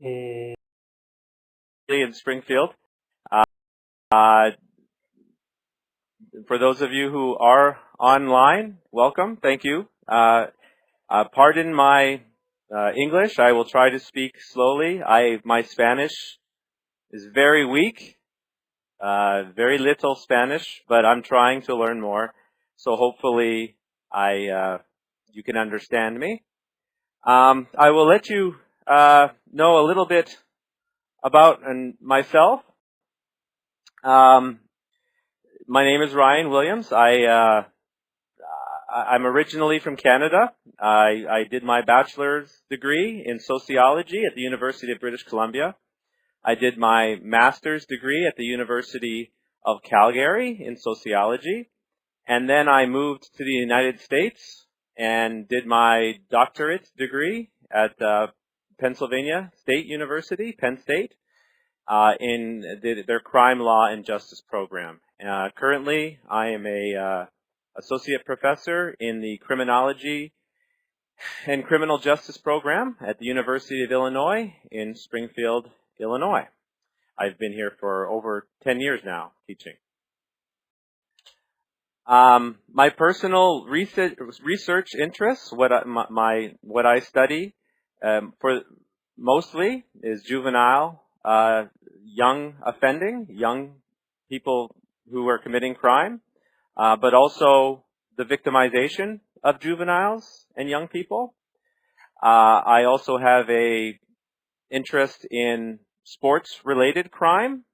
In Springfield. For those of you who are online, welcome. Thank you. Pardon my English. I will try to speak slowly. My Spanish is very weak, very little Spanish, but I'm trying to learn more. So hopefully you can understand me. I will let you know a little bit about myself. My name is Ryan Williams. I'm originally from Canada. I did my bachelor's degree in sociology at the University of British Columbia. I did my master's degree at the University of Calgary in sociology. And then I moved to the United States and did my doctorate degree at Pennsylvania State University, Penn State, in their crime law and justice program. Currently, I am a associate professor in the Criminology and Criminal Justice program at the University of Illinois in Springfield, Illinois. I've been here for over 10 years now teaching. My personal research interests, what I study for mostly is juvenile young offending, young people who are committing crime, but also the victimization of juveniles and young people. I also have a interest in sports-related crime.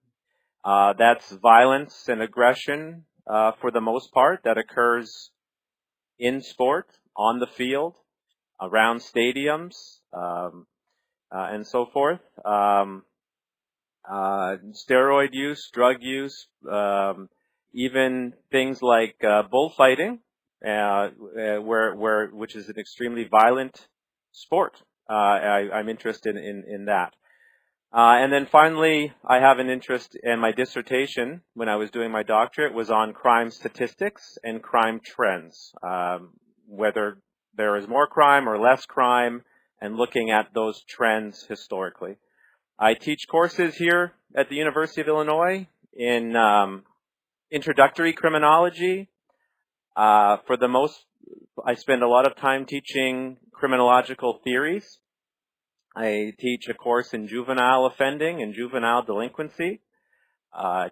That's violence and aggression for the most part that occurs in sport, on the field, around stadiums, and so forth. Steroid use, drug use, even things like bullfighting, which is an extremely violent sport. I'm interested in that. And then finally, I have an interest in my dissertation when I was doing my doctorate was on crime statistics and crime trends, whether there is more crime or less crime, and looking at those trends historically. I teach courses here at the University of Illinois in introductory criminology. I spend a lot of time teaching criminological theories. I teach a course in juvenile offending and juvenile delinquency. I've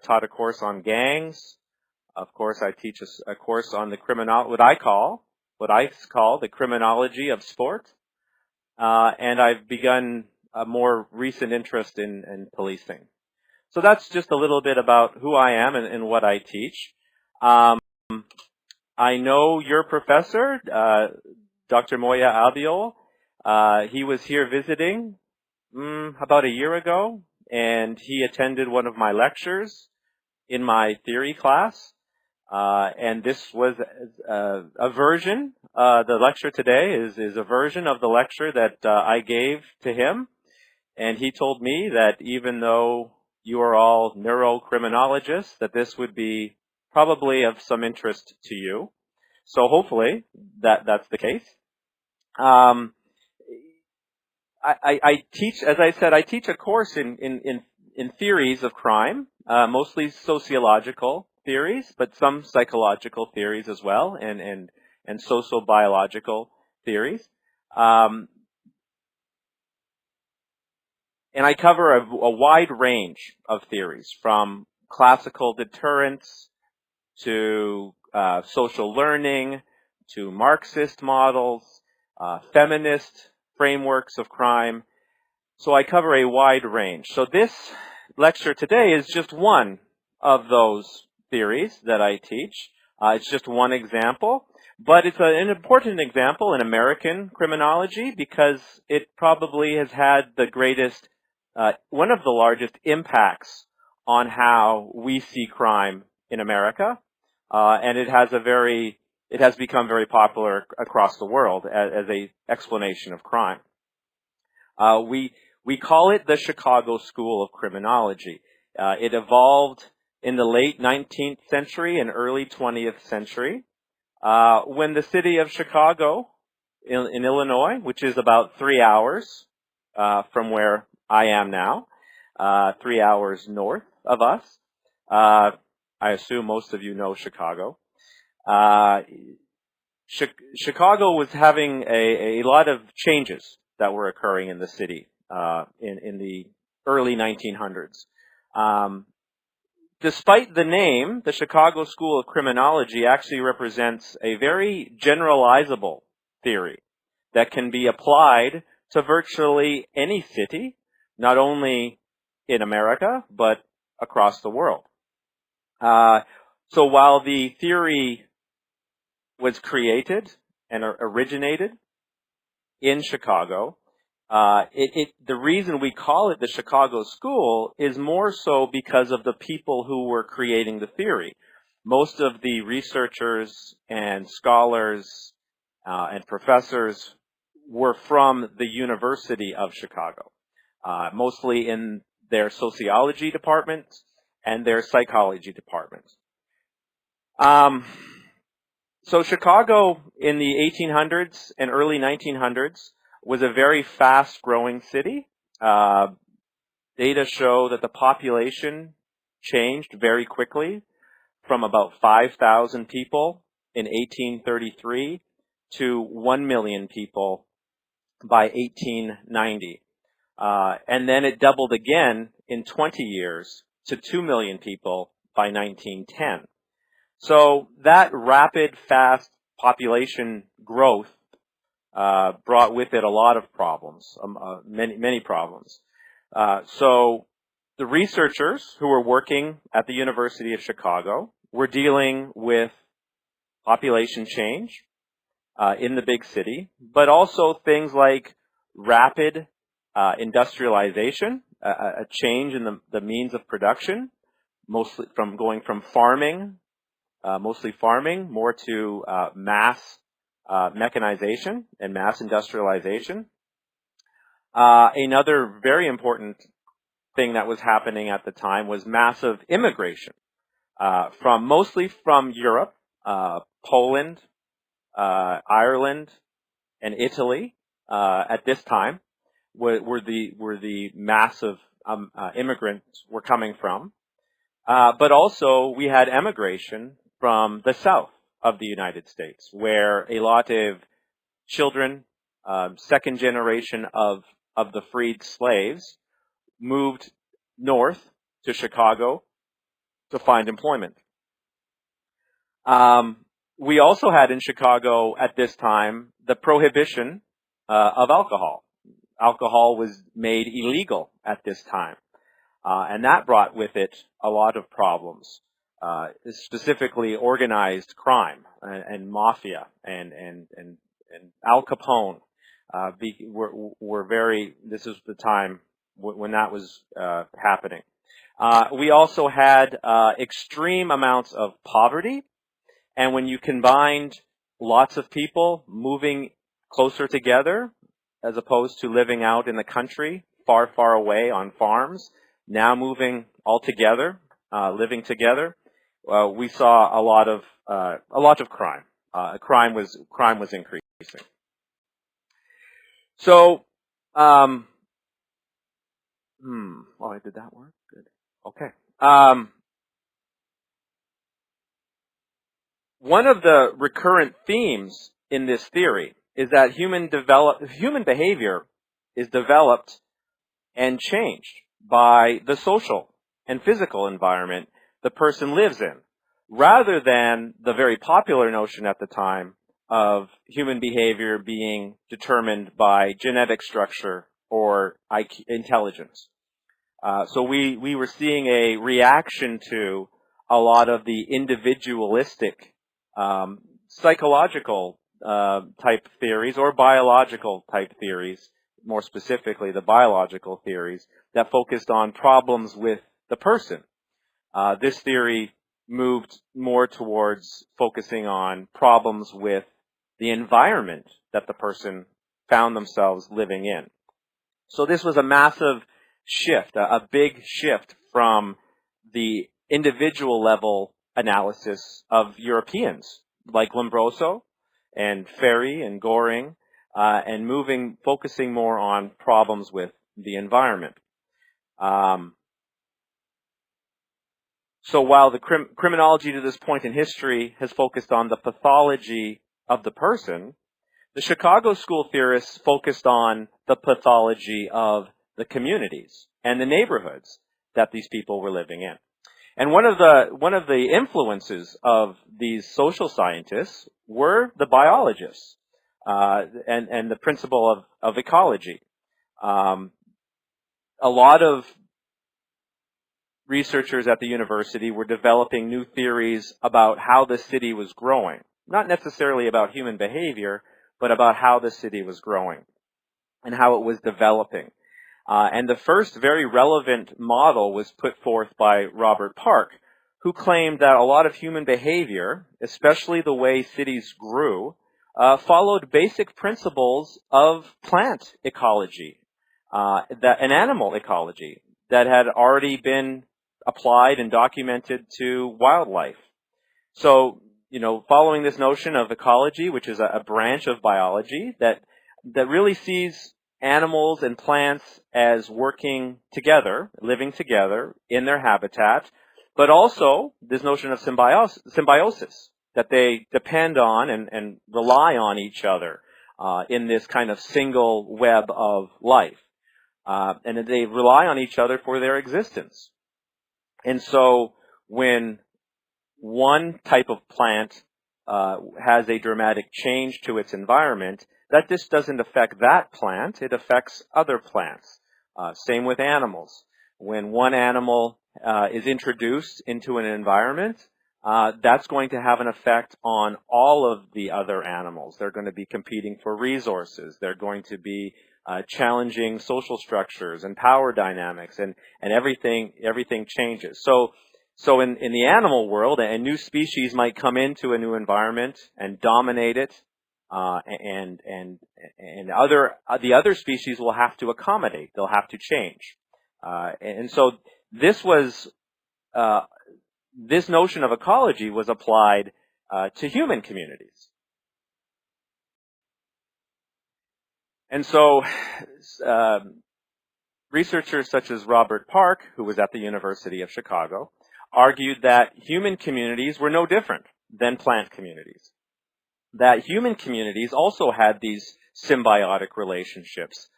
taught a course on gangs. Of course, I teach a course on the what I call the criminology of sport. And I've begun a more recent interest in policing. So that's just a little bit about who I am and what I teach. I know your professor, Dr. Moya Albiol. He was here visiting about a year ago, and he attended one of my lectures in my theory class. And this was a version. The lecture today is a version of the lecture that I gave to him. And he told me that even though you are all neurocriminologists, that this would be probably of some interest to you. So hopefully that's the case. I teach, as I said, I teach a course in theories of crime, mostly sociological theories, but some psychological theories as well, and sociobiological theories. And I cover a wide range of theories, from classical deterrence to social learning to Marxist models, feminist frameworks of crime. So I cover a wide range. So this lecture today is just one of those theories that I teach. It's just one example, but it's an important example in American criminology because it probably has had the greatest, one of the largest impacts on how we see crime in America, and it has become very popular across the world as a explanation of crime. We call it the Chicago School of Criminology. It evolved in the late 19th century and early 20th century, when the city of Chicago in Illinois, which is about 3 hours from where I am now, 3 hours north of us. I assume most of you know Chicago. Chicago was having a lot of changes that were occurring in the city in the early 1900s. Despite the name, the Chicago School of Criminology actually represents a very generalizable theory that can be applied to virtually any city, not only in America, but across the world. So while the theory was created and originated in Chicago, the reason we call it the Chicago School is more so because of the people who were creating the theory. Most of the researchers and scholars and professors were from the University of Chicago, mostly in their sociology departments and their psychology departments. So Chicago in the 1800s and early 1900s was a very fast-growing city. Data show that the population changed very quickly from about 5,000 people in 1833 to 1 million people by 1890. And then it doubled again in 20 years to 2 million people by 1910. So that rapid, fast population growth brought with it a lot of problems, many problems. So the researchers who were working at the University of Chicago were dealing with population change in the big city, but also things like rapid industrialization, a change in the means of production, mostly from going from farming, mostly farming, more to mass mechanization and mass industrialization. Another very important thing that was happening at the time was massive immigration mostly from Europe, Poland, Ireland, and Italy at this time were the massive immigrants were coming from. But also we had emigration from the south of the United States, where a lot of children, second generation of the freed slaves, moved north to Chicago to find employment. We also had in Chicago at this time the prohibition of alcohol. Alcohol was made illegal at this time. And that brought with it a lot of problems, specifically organized crime and mafia and Al Capone. This is the time when that was happening. We also had extreme amounts of poverty, and when you combined lots of people moving closer together, as opposed to living out in the country, far, far away on farms, now moving all together, living together, we saw a lot of crime. Crime was increasing. So, oh, did that work? Good. Okay. One of the recurrent themes in this theory is that human behavior is developed and changed by the social and physical environment the person lives in, rather than the very popular notion at the time of human behavior being determined by genetic structure or IQ, intelligence. So we were seeing a reaction to a lot of the individualistic psychological type theories or biological type theories, more specifically the biological theories that focused on problems with the person. This theory moved more towards focusing on problems with the environment that the person found themselves living in. So this was a massive shift, a big shift from the individual level analysis of Europeans like Lombroso and Ferry and Goring, and focusing more on problems with the environment. So while the criminology to this point in history has focused on the pathology of the person, the Chicago school theorists focused on the pathology of the communities and the neighborhoods that these people were living in. And one of the influences of these social scientists were the biologists and the principle of ecology. A lot of researchers at the university were developing new theories about how the city was growing, not necessarily about human behavior, but about how the city was growing and how it was developing. And the first very relevant model was put forth by Robert Park, who claimed that a lot of human behavior, especially the way cities grew, followed basic principles of plant ecology, and animal ecology that had already been applied and documented to wildlife. So, following this notion of ecology, which is a branch of biology that really sees animals and plants as working together, living together in their habitat, but also this notion of symbiosis, that they depend on and rely on each other in this kind of single web of life. And that they rely on each other for their existence. And so when one type of plant has a dramatic change to its environment, that just doesn't affect that plant, it affects other plants. Same with animals. When one animal is introduced into an environment, that's going to have an effect on all of the other animals. They're going to be competing for resources. They're going to be challenging social structures and power dynamics, and everything changes. So in the animal world, a new species might come into a new environment and dominate it, and the other species will have to accommodate. They'll have to change, and so this notion of ecology was applied to human communities. And so researchers such as Robert Park, who was at the University of Chicago, argued that human communities were no different than plant communities. That human communities also had these symbiotic relationships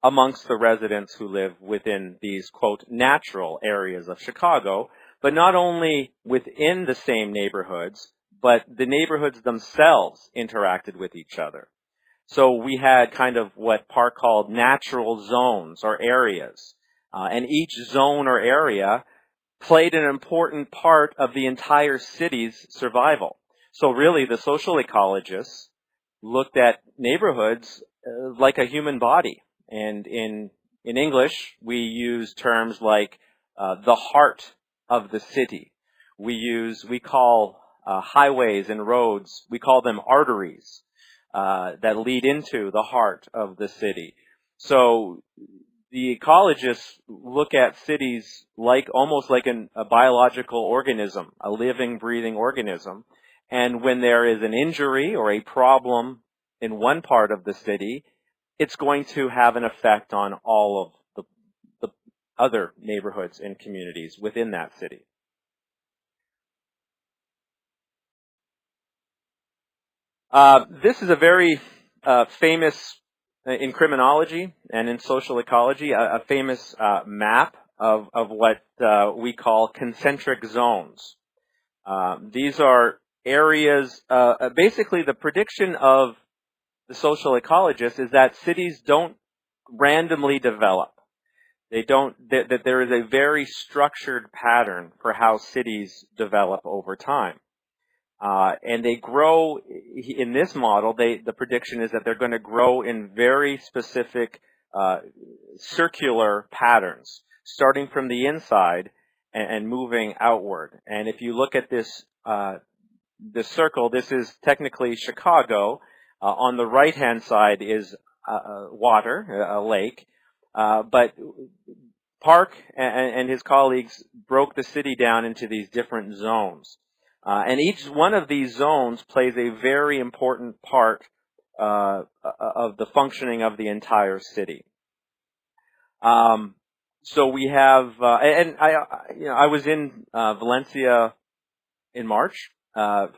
amongst the residents who live within these, quote, natural areas of Chicago, but not only within the same neighborhoods, but the neighborhoods themselves interacted with each other. So we had kind of what Park called natural zones or areas. And each zone or area played an important part of the entire city's survival. So really the social ecologists looked at neighborhoods like a human body. And in English, we use terms like the heart of the city. We call highways and roads, we call them arteries. That lead into the heart of the city. So the ecologists look at cities almost like a biological organism, a living, breathing organism. And when there is an injury or a problem in one part of the city, it's going to have an effect on all of the other neighborhoods and communities within that city. This is a very famous, in criminology and in social ecology, a famous map of what we call concentric zones. These are areas, basically the prediction of the social ecologist is that cities don't randomly develop. That there is a very structured pattern for how cities develop over time. And they grow, in this model, the prediction is that they're going to grow in very specific circular patterns, starting from the inside and moving outward. And if you look at this circle, this is technically Chicago. On the right-hand side is water, a lake. But Park and his colleagues broke the city down into these different zones. And each one of these zones plays a very important part the functioning of the entire city. So we have, and I was in Valencia in March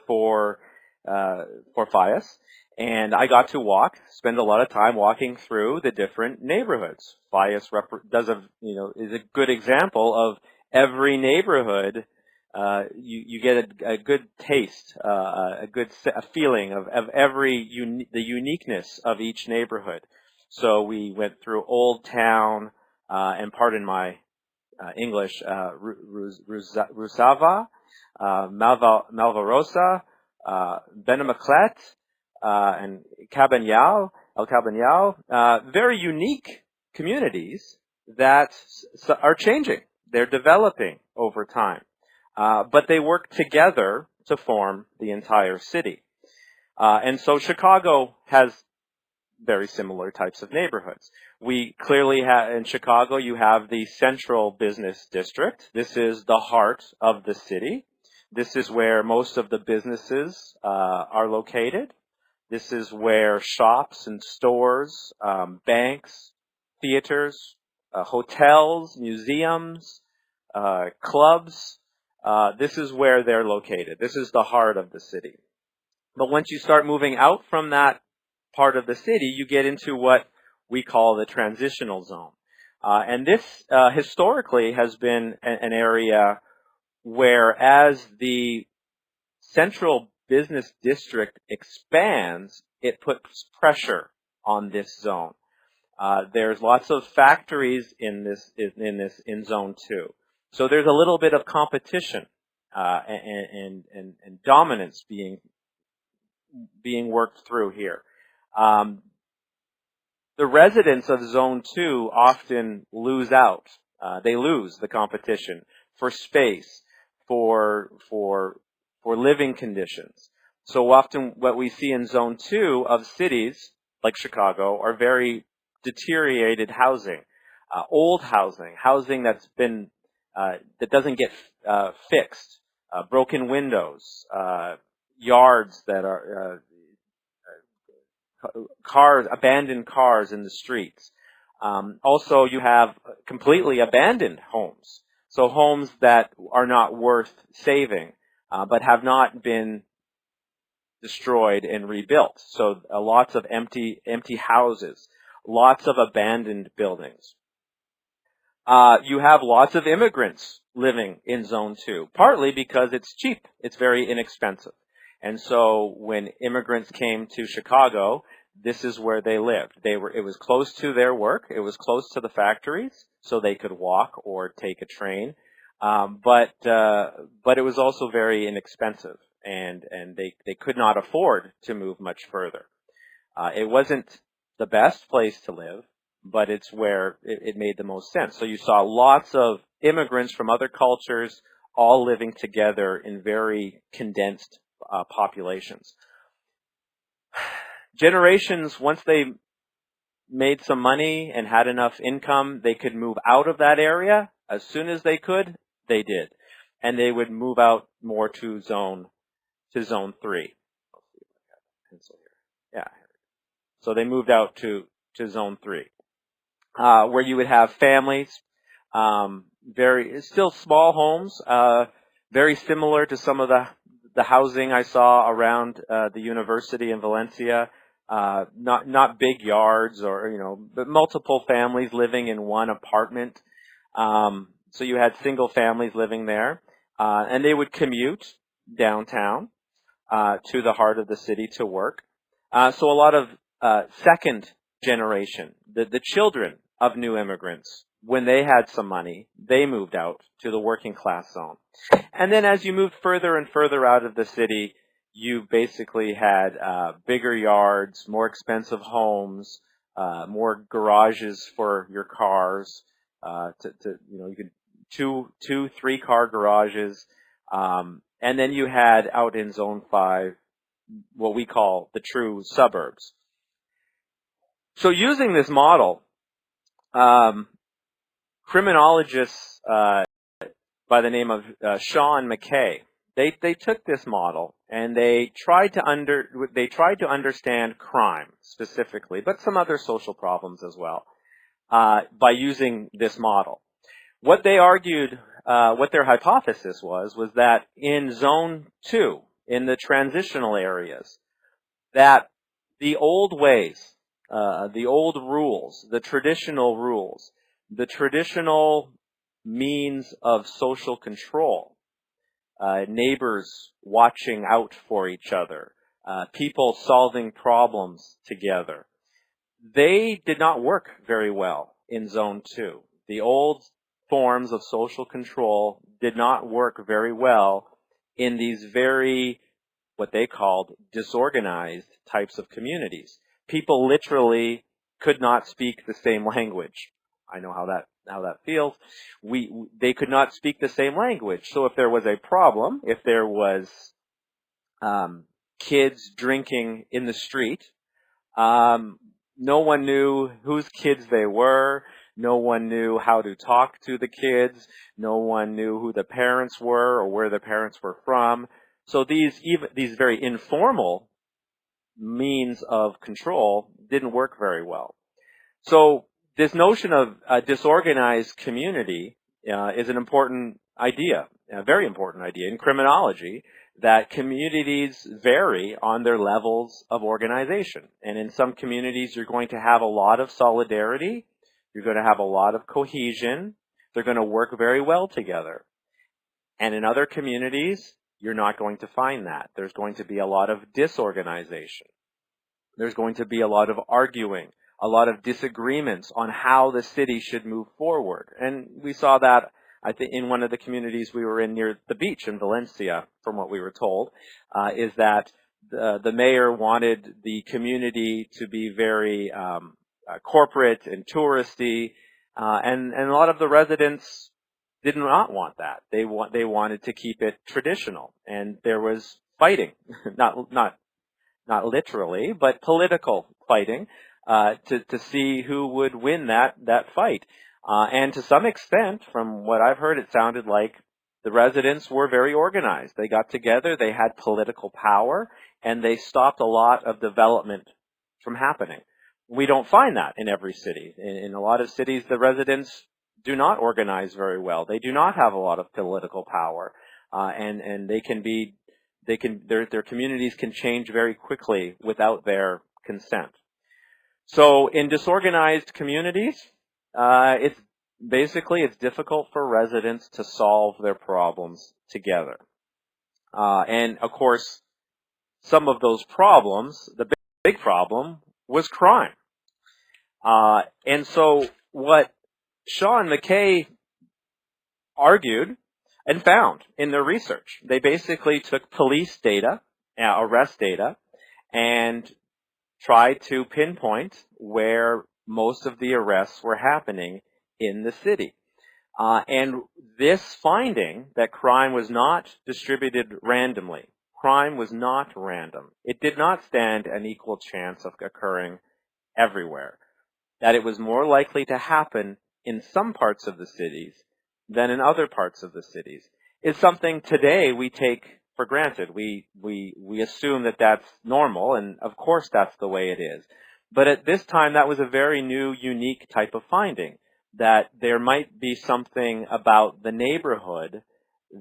for FIAS, and I got to spend a lot of time walking through the different neighborhoods. FIAS is a good example of every neighborhood. You get a good taste, a feeling of the uniqueness of each neighborhood. So we went through Old Town, and pardon my English, Rusava, Malvarosa, Benamaclet, and El Cabanal, very unique communities that are changing. They're developing over time. But they work together to form the entire city. And so Chicago has very similar types of neighborhoods. We clearly have, in Chicago, you have the central business district. This is the heart of the city. This is where most of the businesses are located. This is where shops and stores, banks, theaters, hotels, museums, clubs, this is where they're located. This is the heart of the city. But once you start moving out from that part of the city, you get into what we call the transitional zone. And this historically has been an area where, as the central business district expands, it puts pressure on this zone. There's lots of factories in zone 2. So there's a little bit of competition and dominance being worked through here. The residents of Zone 2 often lose out. They lose the competition for space, for living conditions. So often what we see in Zone 2 of cities like Chicago are very deteriorated housing, old housing that's been that doesn't get fixed, broken windows, yards that are abandoned cars in the streets. Also, you have completely abandoned homes. So homes that are not worth saving, but have not been destroyed and rebuilt. So lots of empty houses, lots of abandoned buildings. You have lots of immigrants living in Zone 2, partly because it's cheap. It's very inexpensive. And so when immigrants came to Chicago, this is where they lived. It was close to their work. It was close to the factories, so they could walk or take a train. But it was also very inexpensive, and they could not afford to move much further. It wasn't the best place to live, but it's where it made the most sense. So you saw lots of immigrants from other cultures all living together in very condensed populations. Generations, once they made some money and had enough income, they could move out of that area. As soon as they could, they did. And they would move out more to zone 3. Let's see if I got a pencil here. Yeah. So they moved out to zone 3. Where you would have families, still small homes, very similar to some of the housing I saw around the university in Valencia. Not big yards but multiple families living in one apartment. So you had single families living there, and they would commute downtown to the heart of the city to work. So a lot of second generation, the children of new immigrants, when they had some money, they moved out to the working class zone. And then as you moved further and further out of the city, you basically had bigger yards, more expensive homes, more garages for your cars. You could 3-car garages, and then you had out in Zone 5 what we call the true suburbs. So using this model, criminologists by the name of Shaw and McKay, they took this model and they tried to understand crime specifically, but some other social problems as well, by using this model. What they argued, what their hypothesis was that in Zone 2, in the transitional areas, that the old ways, the old rules, the traditional means of social control, neighbors watching out for each other, people solving problems together, they did not work very well in Zone 2. The old forms of social control did not work very well in these very, what they called, disorganized types of communities. People literally could not speak the same language. I know how that feels. They could not speak the same language. So if there was a problem, if there was kids drinking in the street, no one knew whose kids they were. No one knew how to talk to the kids. No one knew who the parents were or where the parents were from. So these very informal means of control didn't work very well. So this notion of a disorganized community is an important idea, a very important idea in criminology, that communities vary on their levels of organization. And in some communities, you're going to have a lot of solidarity. You're going to have a lot of cohesion. They're going to work very well together. And in other communities, you're not going to find that. There's going to be a lot of disorganization. There's going to be a lot of arguing, a lot of disagreements on how the city should move forward. And we saw that, I think, in one of the communities we were in near the beach in Valencia, from what we were told, is that the mayor wanted the community to be very corporate and touristy, and a lot of the residents did not want that. They wanted to keep it traditional, and there was fighting, not literally, but political fighting, to see who would win that fight. And to some extent, from what I've heard, it sounded like the residents were very organized. They got together, they had political power, and they stopped a lot of development from happening. We don't find that in every city. In a lot of cities, the residents do not organize very well. They do not have a lot of political power, and their communities can change very quickly without their consent. So in disorganized communities, it's difficult for residents to solve their problems together. And of course, some of those problems, the big problem was crime. And so what Sean McKay argued and found in their research, they basically took police data, arrest data, and tried to pinpoint where most of the arrests were happening in the city. And this finding that crime was not distributed randomly, crime was not random. It did not stand an equal chance of occurring everywhere. That it was more likely to happen in some parts of the cities than in other parts of the cities is something today we take for granted. We assume that that's normal, and of course that's the way it is. But at this time, that was a very new, unique type of finding, that there might be something about the neighborhood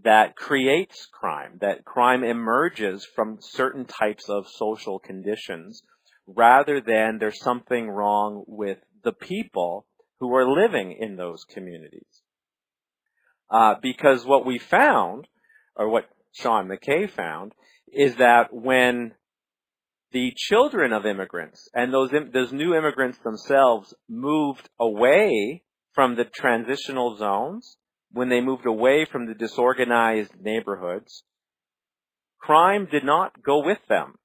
that creates crime, that crime emerges from certain types of social conditions, rather than there's something wrong with the people who are living in those communities. Because what we found, or what Sean McKay found, is that when the children of immigrants and those new immigrants themselves moved away from the transitional zones, when they moved away from the disorganized neighborhoods, crime did not go with them.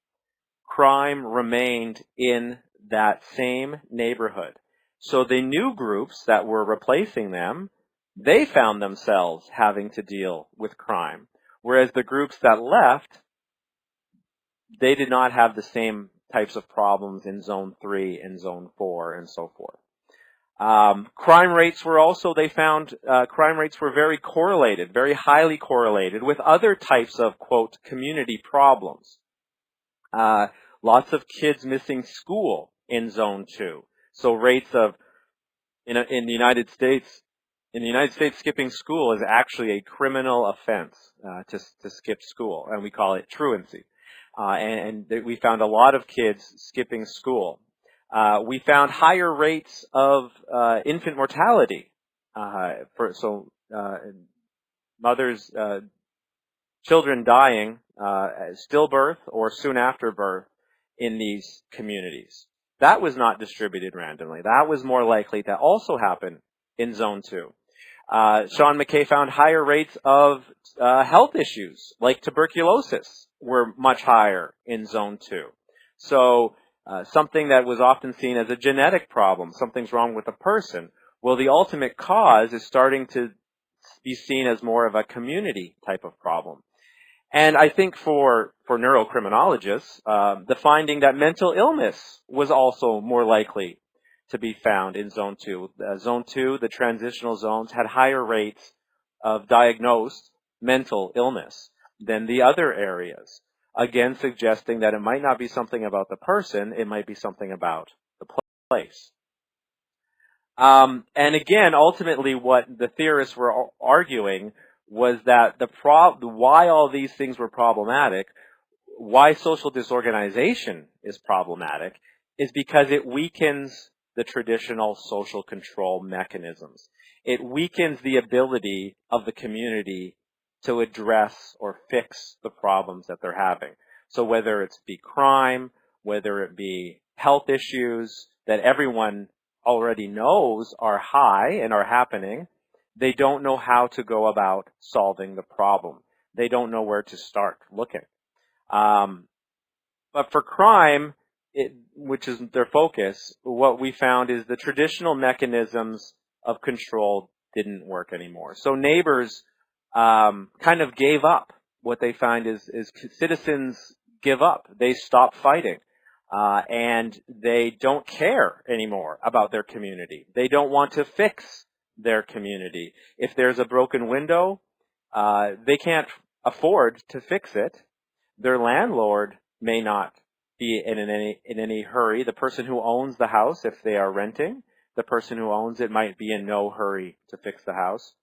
Crime remained in that same neighborhood. So the new groups that were replacing them, they found themselves having to deal with crime. Whereas the groups that left, they did not have the same types of problems in Zone 3 and Zone 4 and so forth. Crime rates were also, they found crime rates were very correlated, very highly correlated with other types of, quote, community problems. Lots of kids missing school in Zone 2. So rates of, in the United States, skipping school is actually a criminal offense to skip school, and we call it truancy. And we found a lot of kids skipping school. We found higher rates of infant mortality. Mothers, children dying stillbirth or soon after birth in these communities. That was not distributed randomly. That was more likely to also happen in Zone 2. Sean McKay found higher rates of health issues, like tuberculosis, were much higher in Zone 2. So something that was often seen as a genetic problem, something's wrong with a person, well, the ultimate cause is starting to be seen as more of a community type of problem. And I think for neurocriminologists, the finding that mental illness was also more likely to be found in Zone 2. Zone 2, the transitional zones, had higher rates of diagnosed mental illness than the other areas, again suggesting that it might not be something about the person, it might be something about the place. And again, ultimately what the theorists were arguing was that why all these things were problematic, why social disorganization is problematic, is because it weakens the traditional social control mechanisms. It weakens the ability of the community to address or fix the problems that they're having. So whether it be crime, whether it be health issues that everyone already knows are high and are happening, they don't know how to go about solving the problem. They don't know where to start looking. But for crime, which is their focus, what we found is the traditional mechanisms of control didn't work anymore. So neighbors kind of gave up. What they find is citizens give up. They stop fighting. And they don't care anymore about their community. They don't want to fix their community. If there's a broken window, they can't afford to fix it. Their landlord may not be in any hurry. The person who owns the house, if they are renting, the person who owns it might be in no hurry to fix the house.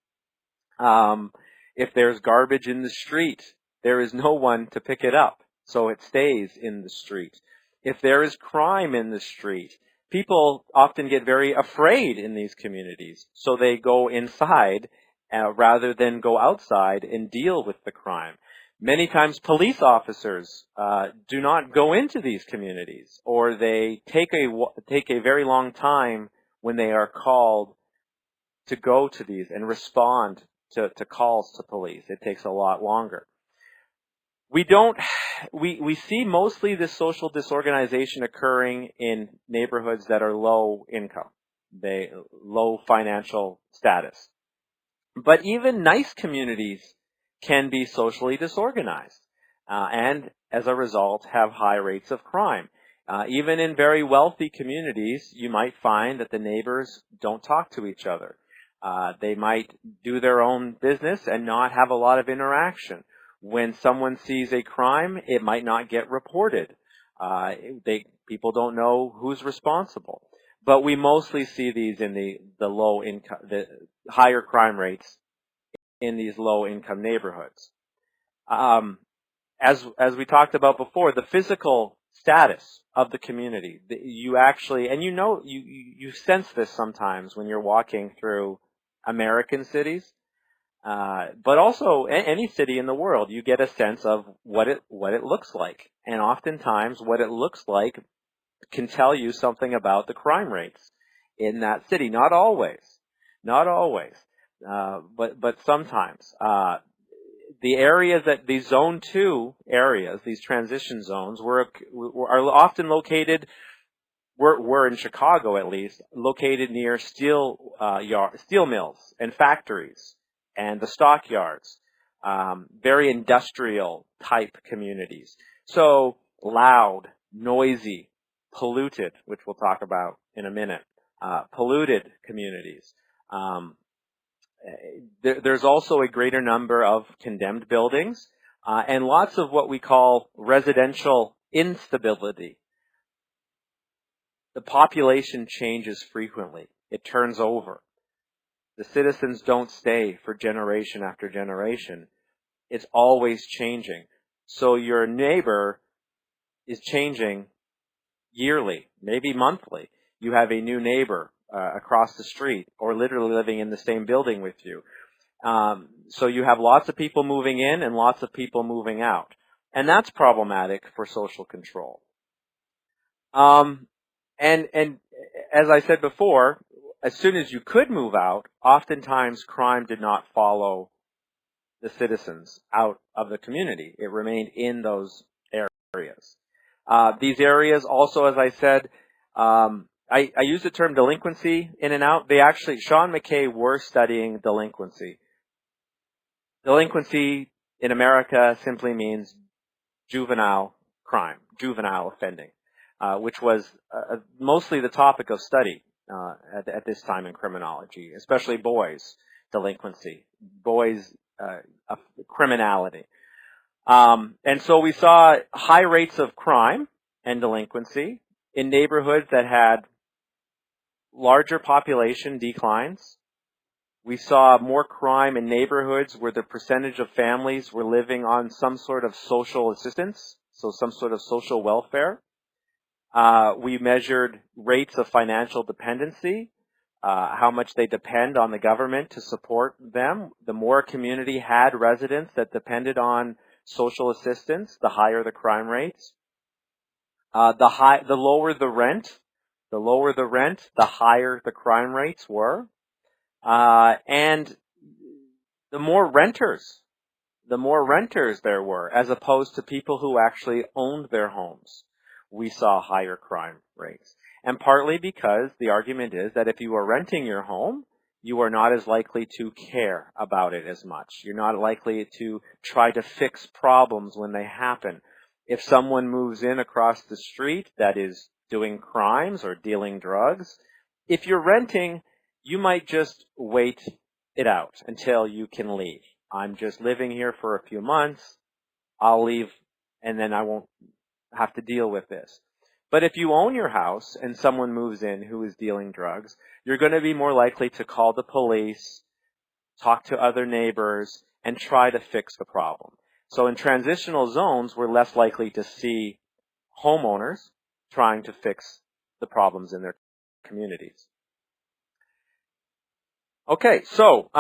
If there's garbage in the street, there is no one to pick it up, so it stays in the street. If there is crime in the street, people often get very afraid in these communities, so they go inside rather than go outside and deal with the crime. Many times police officers do not go into these communities, or they take a very long time when they are called to go to these and respond to calls to police. It takes a lot longer. We see mostly this social disorganization occurring in neighborhoods that are low income, low financial status. But even nice communities can be socially disorganized, and as a result have high rates of crime. Even in very wealthy communities, you might find that the neighbors don't talk to each other. They might do their own business and not have a lot of interaction. When someone sees a crime, it might not get reported. People don't know who's responsible. But we mostly see these in the low income, the higher crime rates in these low income neighborhoods. As we talked about before, the physical status of the community, you actually, and you sense this sometimes when you're walking through American cities. But also any city in the world, you get a sense of what it looks like, and oftentimes what it looks like can tell you something about the crime rates in that city. Not always, but sometimes. These Zone 2 areas, these transition zones, are often located. We're in Chicago, at least, located near steel mills and factories and the stockyards, very industrial type communities. So loud, noisy, polluted, which we'll talk about in a minute, polluted communities. There's also a greater number of condemned buildings and lots of what we call residential instability. The population changes frequently. It turns over. The citizens don't stay for generation after generation. It's always changing. So your neighbor is changing yearly, maybe monthly. You have a new neighbor across the street or literally living in the same building with you. So you have lots of people moving in and lots of people moving out. And that's problematic for social control. And as I said before, as soon as you could move out, oftentimes crime did not follow the citizens out of the community. It remained in those areas. These areas also, as I said, I use the term delinquency in and out. Sean McKay were studying delinquency. Delinquency in America simply means juvenile crime, juvenile offending, which was mostly the topic of study at this time in criminology, especially boys' delinquency, boys' criminality. And so we saw high rates of crime and delinquency in neighborhoods that had larger population declines. We saw more crime in neighborhoods where the percentage of families were living on some sort of social assistance, so some sort of social welfare. We measured rates of financial dependency, how much they depend on the government to support them. The more a community had residents that depended on social assistance, the higher the crime rates. The lower the rent, the higher the crime rates were. And the more renters there were, as opposed to people who actually owned their homes, we saw higher crime rates. And partly because the argument is that if you are renting your home, you are not as likely to care about it as much. You're not likely to try to fix problems when they happen. If someone moves in across the street that is doing crimes or dealing drugs, if you're renting, you might just wait it out until you can leave. I'm just living here for a few months. I'll leave and then I won't have to deal with this. But if you own your house and someone moves in who is dealing drugs, you're going to be more likely to call the police, talk to other neighbors, and try to fix the problem. So in transitional zones, we're less likely to see homeowners trying to fix the problems in their communities. Okay, so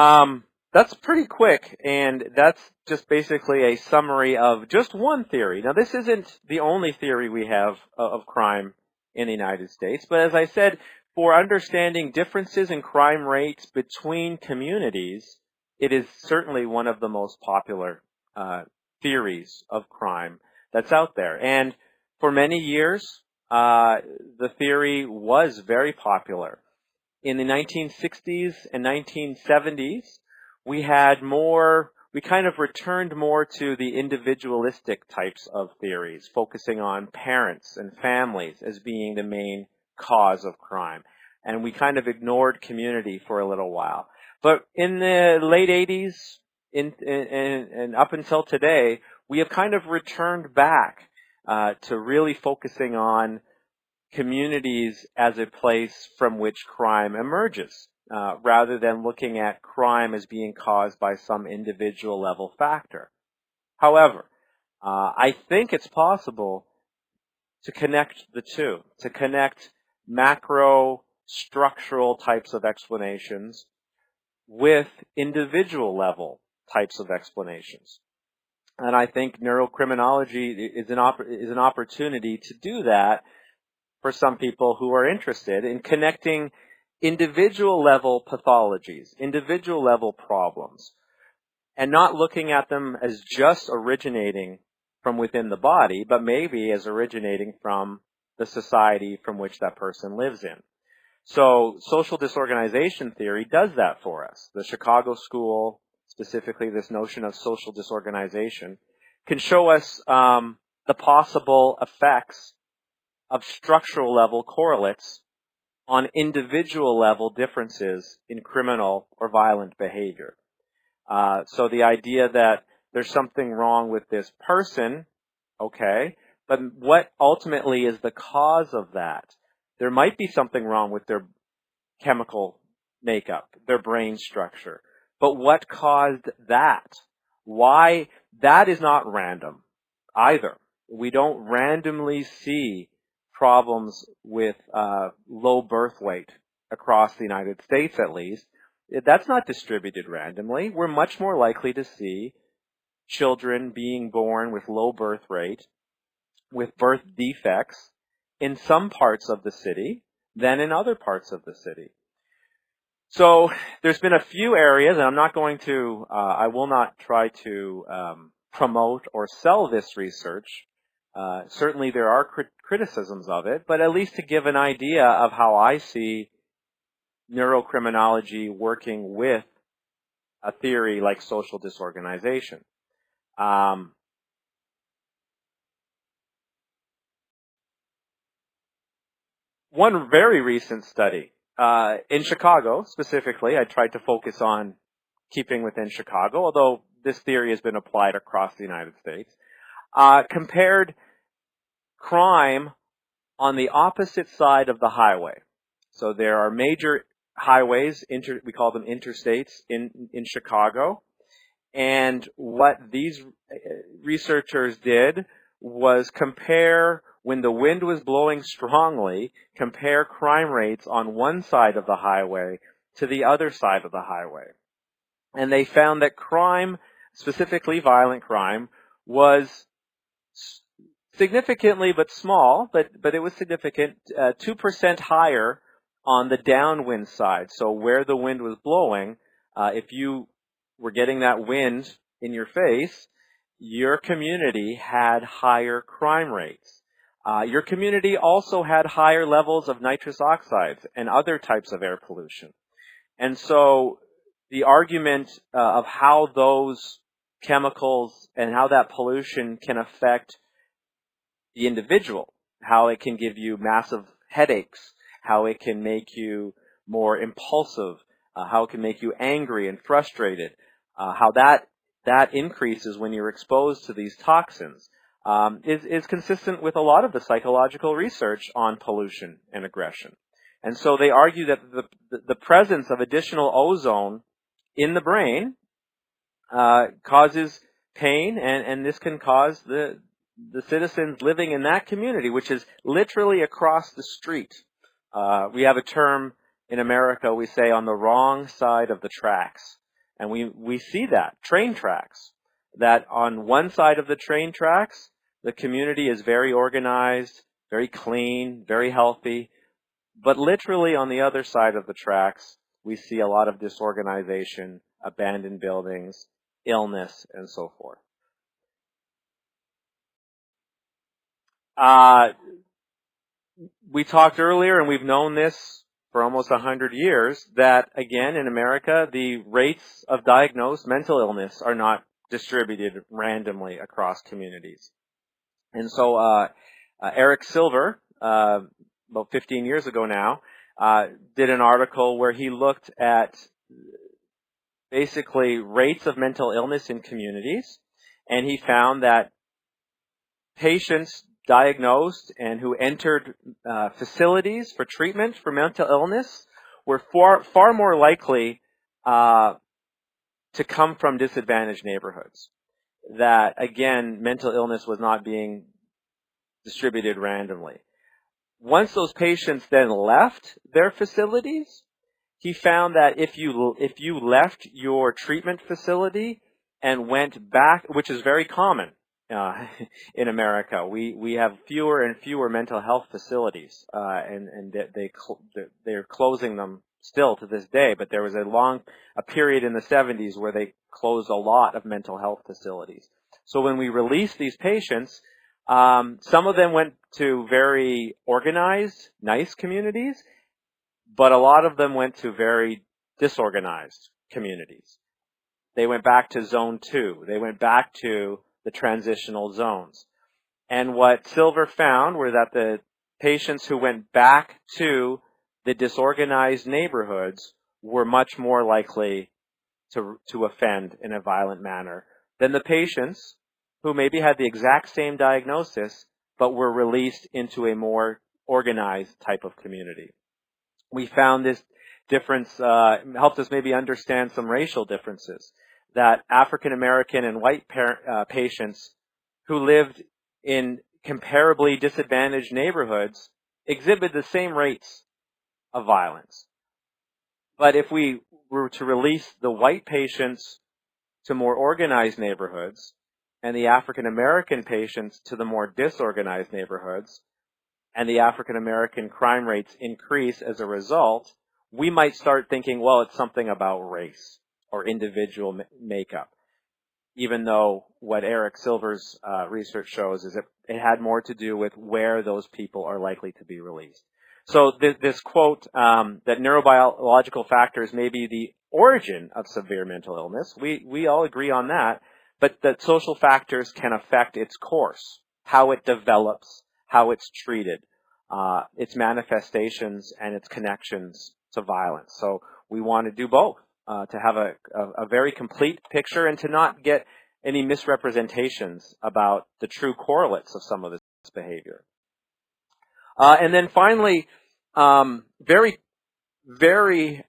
that's pretty quick, and that's just basically a summary of just one theory. Now, this isn't the only theory we have of crime in the United States, but as I said, for understanding differences in crime rates between communities, it is certainly one of the most popular theories of crime that's out there. And for many years, the theory was very popular. In the 1960s and 1970s, we kind of returned more to the individualistic types of theories, focusing on parents and families as being the main cause of crime. And we kind of ignored community for a little while. But in the late 80s and up until today, we have kind of returned back to really focusing on communities as a place from which crime emerges, rather than looking at crime as being caused by some individual level factor. However, I think it's possible to connect the two, to connect macro structural types of explanations with individual level types of explanations. And I think neurocriminology is an opportunity to do that for some people who are interested in connecting individual level pathologies, individual level problems, and not looking at them as just originating from within the body, but maybe as originating from the society from which that person lives in. So social disorganization theory does that for us. The Chicago School, specifically this notion of social disorganization, can show us the possible effects of structural level correlates on individual level differences in criminal or violent behavior. So the idea that there's something wrong with this person, okay, but what ultimately is the cause of that? There might be something wrong with their chemical makeup, their brain structure, but what caused that? Why? That is not random either. We don't randomly see problems with low birth weight across the United States, at least. That's not distributed randomly. We're much more likely to see children being born with low birth rate, with birth defects in some parts of the city than in other parts of the city. So there's been a few areas, and I'm not going to, I will not try to promote or sell this research. Certainly there are criticisms of it, but at least to give an idea of how I see neurocriminology working with a theory like social disorganization. One very recent study in Chicago, specifically, I tried to focus on keeping within Chicago, although this theory has been applied across the United States, compared crime on the opposite side of the highway. So there are major highways, we call them interstates, in Chicago. And what these researchers did was compare, when the wind was blowing strongly, compare crime rates on one side of the highway to the other side of the highway. And they found that crime, specifically violent crime, was significantly, but small, but it was significant, 2% higher on the downwind side. So where the wind was blowing, if you were getting that wind in your face, your community had higher crime rates. Your community also had higher levels of nitrous oxides and other types of air pollution. And so the argument of how those chemicals and how that pollution can affect the individual, how it can give you massive headaches, how it can make you more impulsive, how it can make you angry and frustrated, how that increases when you're exposed to these toxins, is consistent with a lot of the psychological research on pollution and aggression. And so they argue that the presence of additional ozone in the brain causes pain, and this can cause the citizens living in that community, which is literally across the street. We have a term in America, we say on the wrong side of the tracks. And we see that, train tracks, that on one side of the train tracks, the community is very organized, very clean, very healthy. But literally on the other side of the tracks, we see a lot of disorganization, abandoned buildings, illness, and so forth. We talked earlier, and we've known this for almost 100 years, that again in America, the rates of diagnosed mental illness are not distributed randomly across communities. And so Eric Silver, about 15 years ago now, did an article where he looked at basically rates of mental illness in communities, and he found that patients diagnosed and who entered facilities for treatment for mental illness were far more likely to come from disadvantaged neighborhoods. That, again, mental illness was not being distributed randomly. Once those patients then left their facilities, he found that if you left your treatment facility and went back, which is very common in America, we have fewer and fewer mental health facilities, and they're closing them still to this day. But there was a period in the 70s where they closed a lot of mental health facilities. So when we released these patients, some of them went to very organized, nice communities, but a lot of them went to very disorganized communities. They went back to Zone 2. They went back to the Transitional Zones. And what Silver found were that the patients who went back to the disorganized neighborhoods were much more likely to offend in a violent manner than the patients who maybe had the exact same diagnosis but were released into a more organized type of community. We found this difference helped us maybe understand some racial differences, that African American and white patients who lived in comparably disadvantaged neighborhoods exhibit the same rates of violence. But if we were to release the white patients to more organized neighborhoods and the African American patients to the more disorganized neighborhoods, and the African American crime rates increase as a result, we might start thinking, well, it's something about race or individual makeup, even though what Eric Silver's research shows is that it had more to do with where those people are likely to be released. So this quote that neurobiological factors may be the origin of severe mental illness, we all agree on that, but that social factors can affect its course, how it develops, how it's treated, its manifestations, and its connections to violence. So we want to do both, to have a very complete picture and to not get any misrepresentations about the true correlates of some of this behavior. And then finally, very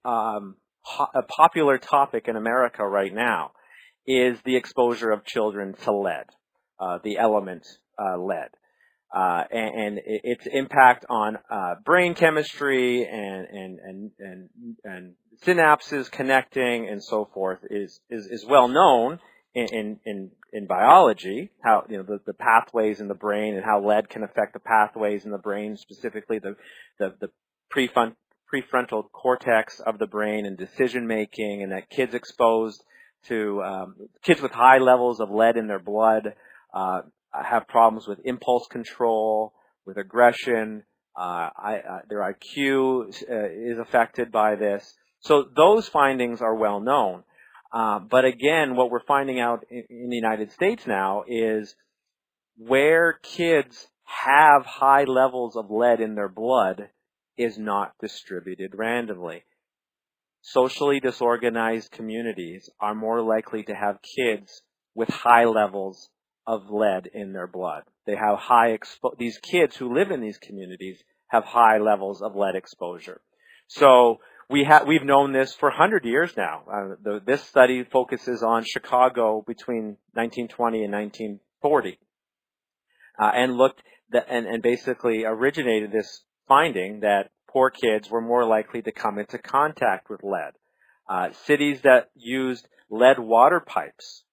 a popular topic in America right now is the exposure of children to lead, the element lead. And its impact on brain chemistry and synapses connecting and so forth is well known in biology. How the pathways in the brain and how lead can affect the pathways in the brain, specifically the prefrontal cortex of the brain and decision making, and that kids exposed to kids with high levels of lead in their blood have problems with impulse control, with aggression. Their IQ is affected by this. So those findings are well known. But again, what we're finding out in the United States now is where kids have high levels of lead in their blood is not distributed randomly. Socially disorganized communities are more likely to have kids with high levels of lead in their blood. They have these kids who live in these communities have high levels of lead exposure. So we've known this for 100 years now. This study focuses on Chicago between 1920 and 1940, and basically originated this finding that poor kids were more likely to come into contact with lead. Cities that used lead water pipes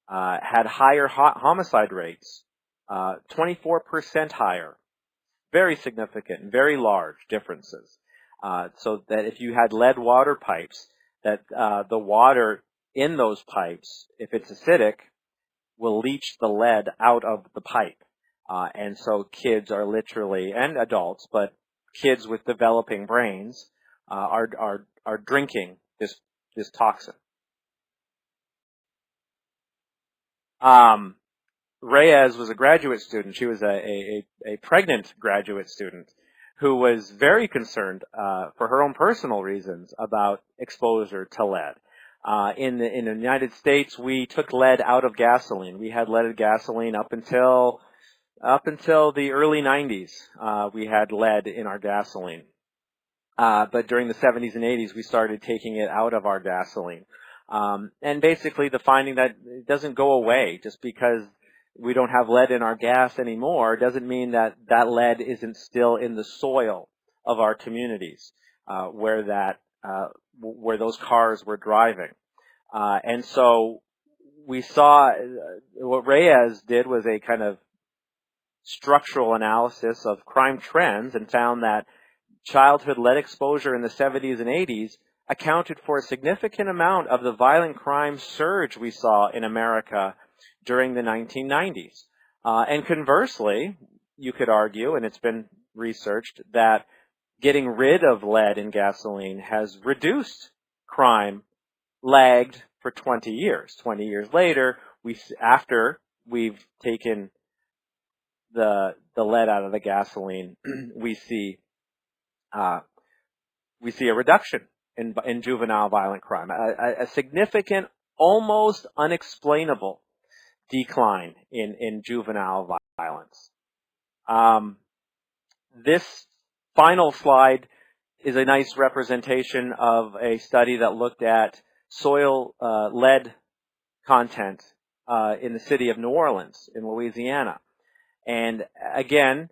had higher homicide rates, 24% higher. Very significant, very large differences. So that if you had lead water pipes, that the water in those pipes, if it's acidic, will leach the lead out of the pipe. And so kids are literally, and adults, but kids with developing brains are drinking this toxin. Reyes was a graduate student. She was a pregnant graduate student who was very concerned for her own personal reasons about exposure to lead. In the United States, we took lead out of gasoline. We had leaded gasoline up until the early 90s. We had lead in our gasoline. But during the 70s and 80s, we started taking it out of our gasoline. And basically the finding that it doesn't go away just because we don't have lead in our gas anymore doesn't mean that that lead isn't still in the soil of our communities, where those cars were driving. And so we saw what Reyes did was a kind of structural analysis of crime trends and found that childhood lead exposure in the 70s and 80s accounted for a significant amount of the violent crime surge we saw in America during the 1990s. And conversely, you could argue, and it's been researched, that getting rid of lead in gasoline has reduced crime, lagged for 20 years. 20 years later, after we've taken the lead out of the gasoline, we see we see a reduction in juvenile violent crime, a significant, almost unexplainable decline in juvenile violence. This final slide is a nice representation of a study that looked at soil lead content in the city of New Orleans in Louisiana. And again,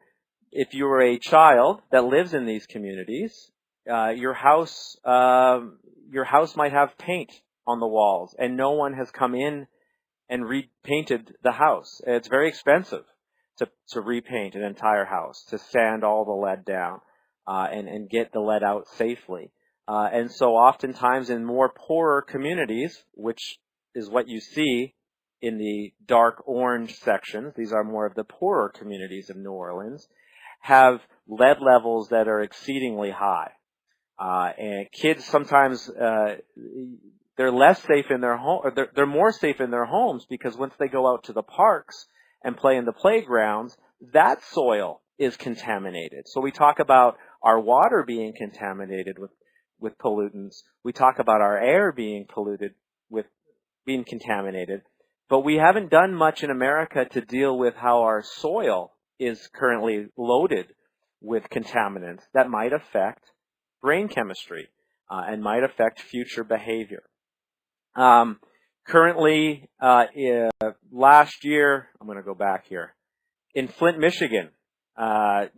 if you are a child that lives in these communities, your house might have paint on the walls, and no one has come in and repainted the house. It's very expensive to repaint an entire house, to sand all the lead down and get the lead out safely. And so oftentimes in more poorer communities, which is what you see in the dark orange sections, these are more of the poorer communities of New Orleans, have lead levels that are exceedingly high. And kids sometimes, they're less safe in their home, or they're more safe in their homes, because once they go out to the parks and play in the playgrounds, that soil is contaminated. So we talk about our water being contaminated with pollutants. We talk about our air being polluted with being contaminated. But we haven't done much in America to deal with how our soil is currently loaded with contaminants that might affect brain chemistry and might affect future behavior. Currently, last year, I'm going to go back here, in Flint, Michigan,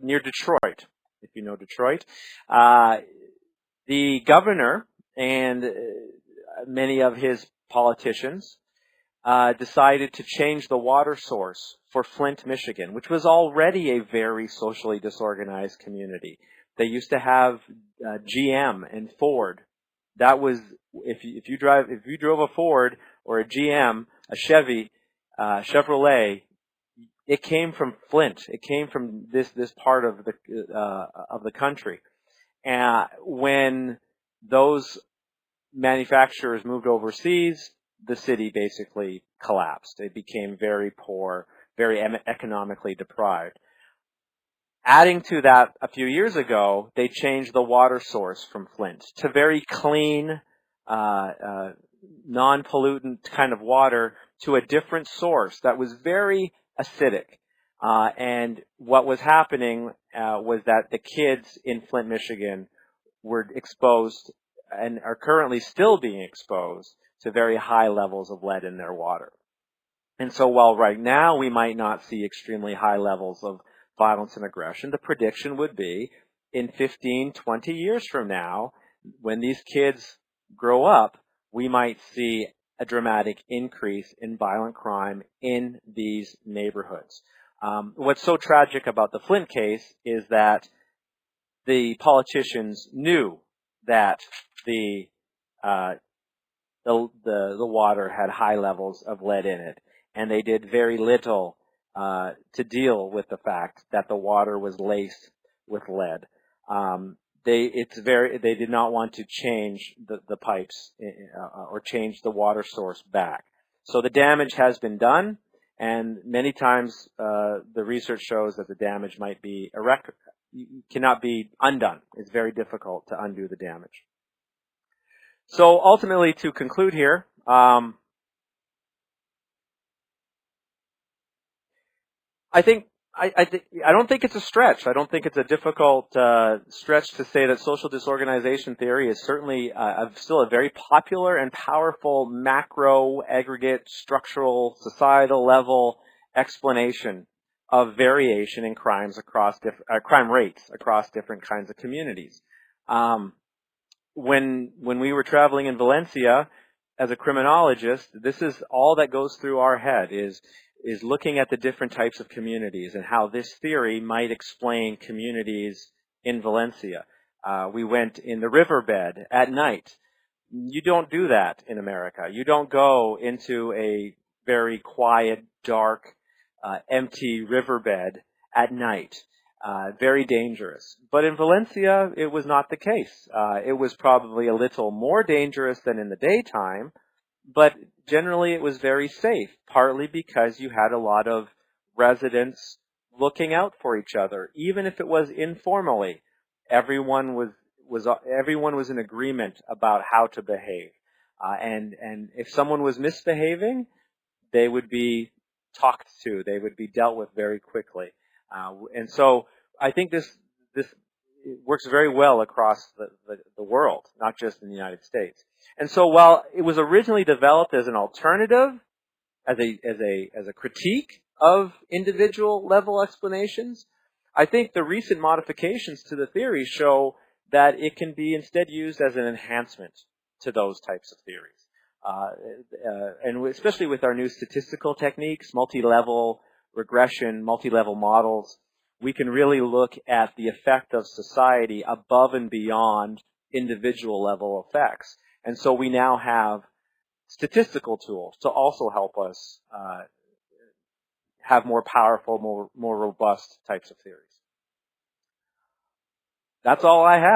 near Detroit, if you know Detroit, the governor and many of his politicians decided to change the water source for Flint, Michigan, which was already a very socially disorganized community. They used to have GM and Ford. That was, if you drove a Ford or a GM, a Chevy, Chevrolet, it came from Flint. It came from this part of the country. And when those manufacturers moved overseas, the city basically collapsed. It became very poor, very economically deprived. Adding to that, a few years ago, they changed the water source from Flint to very clean, non-pollutant kind of water, to a different source that was very acidic. And what was happening was that the kids in Flint, Michigan were exposed and are currently still being exposed to very high levels of lead in their water. And so while right now we might not see extremely high levels of violence and aggression, the prediction would be in 15, 20 years from now, when these kids grow up, we might see a dramatic increase in violent crime in these neighborhoods. What's so tragic about the Flint case is that the politicians knew that the water had high levels of lead in it, and they did very little to deal with the fact that the water was laced with lead. They did not want to change the pipes or change the water source back. So the damage has been done, and many times the research shows that the damage might be cannot be undone. It's very difficult to undo the damage. So ultimately, to conclude here, I don't think it's a stretch. I don't think it's a difficult stretch to say that social disorganization theory is certainly still a very popular and powerful macro, aggregate, structural, societal level explanation of variation in crimes across crime rates across different kinds of communities. When we were traveling in Valencia as a criminologist, this is all that goes through our head is looking at the different types of communities and how this theory might explain communities in Valencia. We went in the riverbed at night. You don't do that in America. You don't go into a very quiet, dark, empty riverbed at night. Very dangerous. But in Valencia, it was not the case. It was probably a little more dangerous than in the daytime, but generally it was very safe, partly because you had a lot of residents looking out for each other, even if it was informally. Everyone everyone was in agreement about how to behave. And if someone was misbehaving, they would be talked to. They would be dealt with very quickly. And so I think this works very well across the world, not just in the United States. And so while it was originally developed as an alternative, as a critique of individual level explanations, I think the recent modifications to the theory show that it can be instead used as an enhancement to those types of theories. And especially with our new statistical techniques, multi-level regression, multi-level models, we can really look at the effect of society above and beyond individual level effects. And so we now have statistical tools to also help us have more powerful, more robust types of theories. That's all I have.